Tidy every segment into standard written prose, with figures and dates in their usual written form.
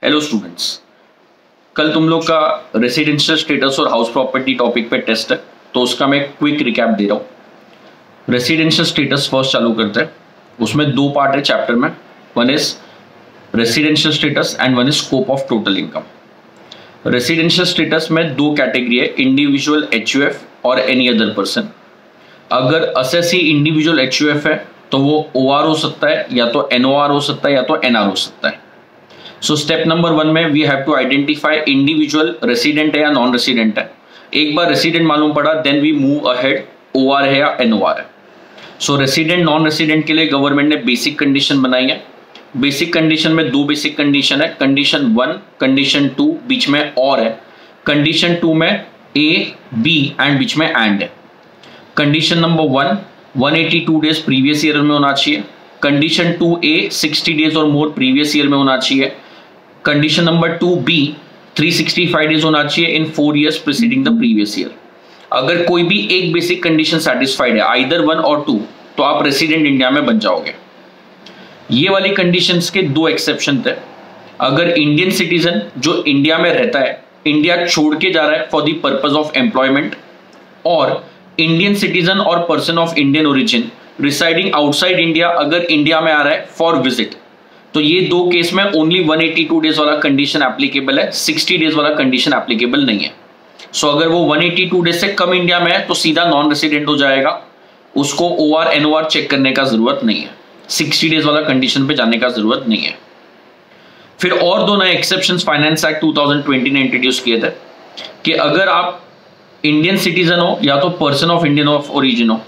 Hello students, कल तुम लोग का रेसिडेंशियल स्टेटस और हाउस प्रॉपर्टी टॉपिक पे टेस्ट है, तो उसका मैं क्विक रिकैप दे रहा हूँ। रेसिडेंशियल स्टेटस फर्स्ट चालू करते हैं। उसमें दो पार्ट है चैप्टर में, one is residential status and one is scope of total income. Residential status में दो कैटेगरी है, इंडिविजुअल HUF और एनी अदर पर्सन। अगर असेसी इंडिविजुअल HUF है तो वो OR हो सकता है, या तो NOR हो सकता है, या तो NR हो सकता है। सो स्टेप नंबर 1 में we have to identify individual resident है या नॉन रेसिडेंट है। एक बार रेसिडेंट मालूम पड़ा, then we move ahead OR है या NOR है। सो रेसिडेंट नॉन रेसिडेंट के लिए गवर्नमेंट ने बेसिक कंडीशन बनाई है। बेसिक कंडीशन में दो बेसिक कंडीशन है, कंडीशन 1, कंडीशन 2, बीच में और है। कंडीशन 2 में A, B एंड बीच में एंड है। Condition number 1 182 days previous year में होना चाहिए। कंडीशन 2A 60 डेज और मोर प्रीवियस ईयर में होना चाहिए। कंडीशन नंबर 2B 365 डेज होना चाहिए इन 4 years preceding the previous year. अगर कोई भी एक बेसिक कंडीशन सेटिस्फाइड है, आइदर 1 और 2, तो आप रेसिडेंट इंडिया में बन जाओगे। ये वाली कंडीशंस के दो एक्सेप्शन थे। अगर इंडियन सिटीजन जो इंडिया में रहता है, इंडिया छोड़ के जा रहा है for the purpose of employment, और इंडियन सिटीजन और person of Indian origin residing outside India अगर इंडिया में आ रहा है फॉर विजिट, तो ये दो केस में ओनली 182 डेज वाला कंडीशन एप्लीकेबल है, 60 डेज वाला कंडीशन एप्लीकेबल नहीं है। सो अगर वो 182 डेज से कम इंडिया में है तो सीधा नॉन रेसिडेंट हो जाएगा, उसको OR NOR चेक करने का जरूरत नहीं है, 60 डेज वाला कंडीशन पे जाने का जरूरत नहीं है। फिर और दो नए एक्सेप्शंस फाइनेंस एक्ट 2020 ने इंट्रोड्यूस किए थे कि अगर आप इंडियन सिटीजन हो या तो person of Indian of origin हो,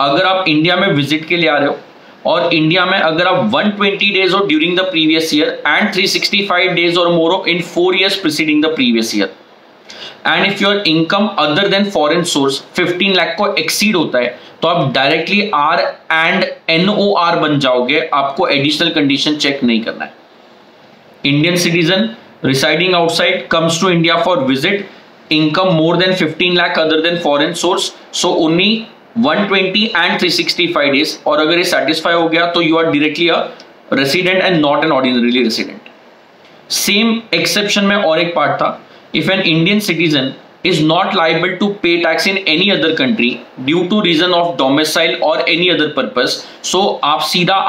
अगर आप इंडिया में विजिट के लिए आ रहे हो और इंडिया में अगर आप 120 डेज हो during the previous year and 365 days और मोर हो इन 4 years preceding the previous year, and if your income other than foreign source 15 lakh को एक्सीड होता है, तो आप डायरेक्टली R एंड NOR बन जाओगे, आपको एडिशनल कंडीशन चेक नहीं करना है। Indian citizen residing outside comes to India for visit, income more than 15 lakh other than foreign source, so only 120 and 365 days, और अगर ये satisfy हो गया तो you are directly a resident and not an ordinary resident। Same exception में और एक part था, if an Indian citizen is not liable to pay tax in any other country due to reason of domicile or any other purpose, so आप सीधा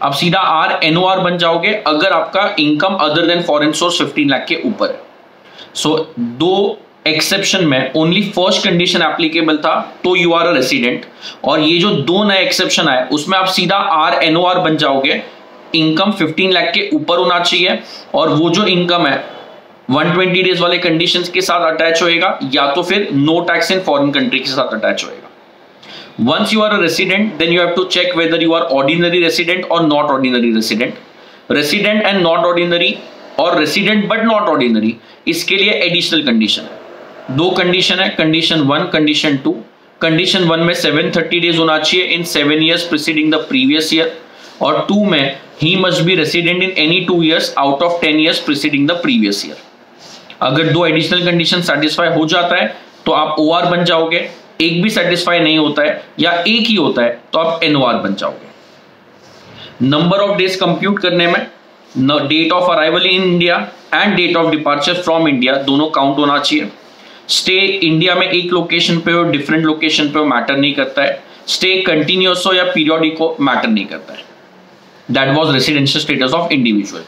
आप सीधा R NOR बन जाओगे अगर आपका income other than foreign source 15 lakh के ऊपर है। सो दो एक्सेप्शन में ओनली फर्स्ट कंडीशन एप्लीकेबल था तो यू आर अ रेसिडेंट, और ये जो दो नए एक्सेप्शन आए उसमें आप सीधा R NOR बन जाओगे। इनकम 15 लाख के ऊपर होना चाहिए, और वो जो इनकम है 120 डेज वाले कंडीशंस के साथ अटैच होएगा, या तो फिर no tax in foreign country के साथ अटैच होएगा। Once you are a resident then you have to check whether you are ordinary resident और not ordinary resident. Resident and not ordinary और रेसिडेंट बट नॉट ऑर्डिनरी, इसके लिए additional condition है। दो condition है, कंडीशन 1, कंडीशन 2। कंडीशन 1 में 730 days होना चाहिए इन 7 years preceding the previous year, और 2 में he must be resident in any 2 years out of 10 years preceding the previous year. अगर दो एडिशनल कंडीशन सेटिस्फाई हो जाता है तो आप OR बन जाओगे, एक भी सेटिस्फाई नहीं होता है या एक ही होता है तो आप NOR बन जाओगे। नंबर ऑफ डेज कंप्यूट करने में date of arrival in India and date of departure from India दोनों काउंट होना चाहिए। स्टे इंडिया में एक लोकेशन पे हो, डिफरेंट लोकेशन पे हो, मैटर नहीं करता है। स्टे कंटिन्यूअस हो या पीरियोडिक हो, मैटर नहीं करता है। That was residential status of individual.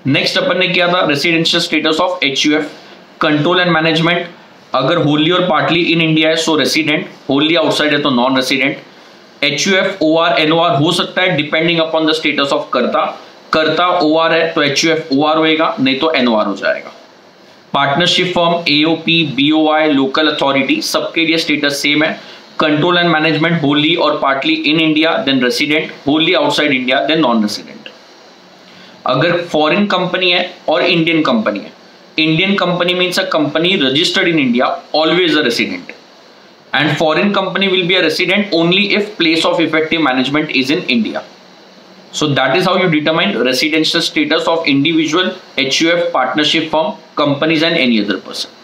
Next अपन ने किया था residential status of HUF, control and management. अगर होली और पार्टली इन इंडिया है सो रेसिडेंट, होली आउटसाइड है तो non resident. HUF OR NOR हो सकता है depending upon the status of कर्ता OR है तो HUF OR होएगा, नहीं तो NOR हो जाएगा। Partnership firm AOP BOI local authority सबके लिए स्टेटस सेम है। कंट्रोल एंड मैनेजमेंट होली और partly in India then resident, wholly outside India then non resident. अगर फॉरेन कंपनी है और इंडियन कंपनी है, Indian company means a company registered in India, always a resident, and foreign company will be a resident only if place of effective management is in India. So that is how you determine residential status of individual, HUF, partnership firm, companies and any other person.